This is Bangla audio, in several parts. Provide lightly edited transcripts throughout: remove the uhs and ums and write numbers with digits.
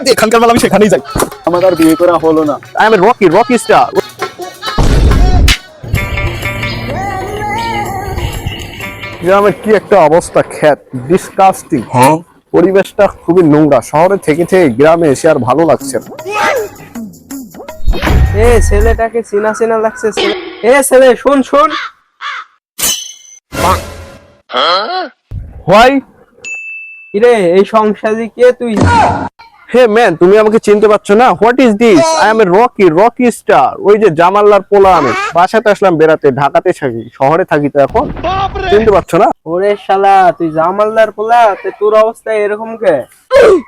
এখানকার মাল আমি সেখানেই যাই। আমার আর বিয়ে করা হলো না। I am Rocky star. গ্রামের কি একটা অবস্থা, খ্যাত ডিসকাস্টিং। পরিবেশটা খুবই নোংরা। শহরে থেকে থেকে গ্রামে এসে আর ভালো লাগছে না। ছেলেটাকে চেনা চেনা লাগছে। ছেলে শোন শোন। হোয়াই? কিরে এই সংসারে কে তুই? হে ম্যান, তুমি আমাকে চিনতে পারছো না? What is this? I am Rocky star. ওই যে জামাল্লার পোলা। আমি বাসাতে আসলাম বেড়াতে, ঢাকাতে থাকি, শহরে থাকি তো এখন। চিনতে পারছো না? ওরে শালা, তুই জামালদার পোলা, তোর অবস্থা এরকম কে?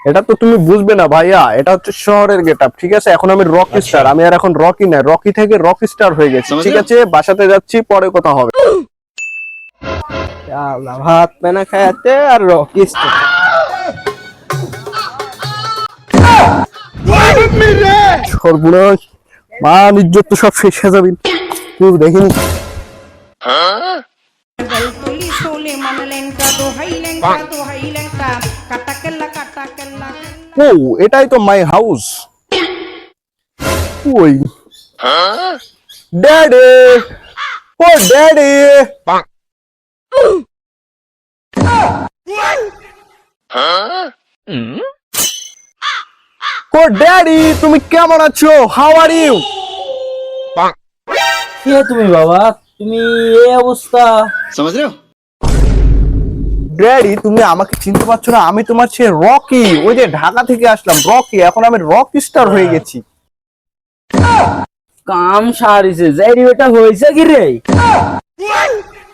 এটা তো তুমি বুঝবে না ভাইয়া, এটা হচ্ছে শহরের গেটআপ, ঠিক আছে? এখন আমি রকি স্টার। আমি আর এখন রকি না, রকি থেকে রকি স্টার হয়ে গেছি, ঠিক আছে? বাসাতে যাচ্ছি, পরে কথা হবে। শালা ভাত পেনা খায়াতে আর রকি স্টার। সর্বনাশ, মান ইজ্জত তো সব শেষ হয়ে যাবে। কেউ দেখিনি। ও, এটাই তো মাই হাউস। ওই ড্যাডি, ও ড্যাডি। ও ড্যাডি, তুমি কেমন আছো? How are you? কে তুমি বাবা? তুমি এই অবস্থা? ড্যাডি, তুমি আমাকে চিনতে পারছো না? আমি তোমার সে রকি, ওই যে ঢাকা থেকে আসলাম, রকি। এখন আমি রক স্টার হয়ে গেছি। কাম সারিছে, যাই এটা হয়েছে কি রে?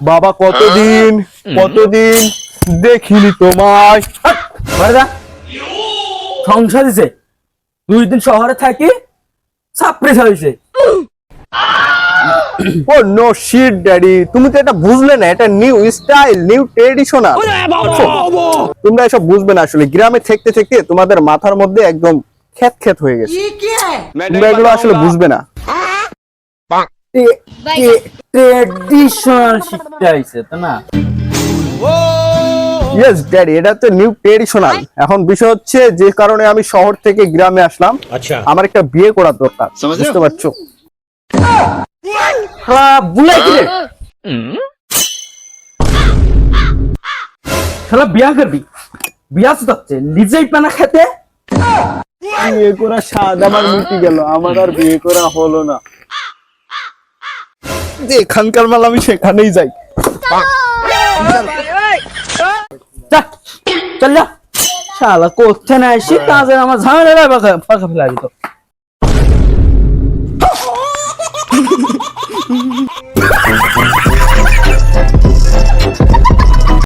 বাবা, কতদিন দেখিনি তোমায়। সংসার দিছে 2 দিন শহরে থাকি, সাপ্রেস হয়েছে। ও নো শিট ড্যাডি, তুমি তো এটা বুঝলে না। এটা নিউ স্টাইল, নিউ ট্রেডিশনাল। তোমরা এসব বুঝবে না আসলে। গ্রামে থাকতে থাকতে তোমাদের মাথার মধ্যে একদম খ্যাত হয়ে গেছে। তোমরা এগুলো আসলে বুঝবে না। ট্রেডিশনাল শিখতে আইছে তো না? ইয়েস ড্যাডি, এটা তো নিউ ট্রেডিশনাল। এখন বিষয় হচ্ছে, যে কারণে আমি শহর থেকে গ্রামে আসলাম, আমার একটা বিয়ে করার দরকার, বুঝতে পারছো? বুলাই কি রে? শালা বিয়া করবি? বিয়া হচ্ছে নিজেই পানা খেতে। বিয়ে করা স্বাদ আমার মিটে গেল। আমার আর বিয়ে করা হলো না। যে এখানকার মাল আমি সেখানেই যাই। চল যা। শালা করতে না আসি কাজে আমার ঝামেলা পাকা ফেলা দিত।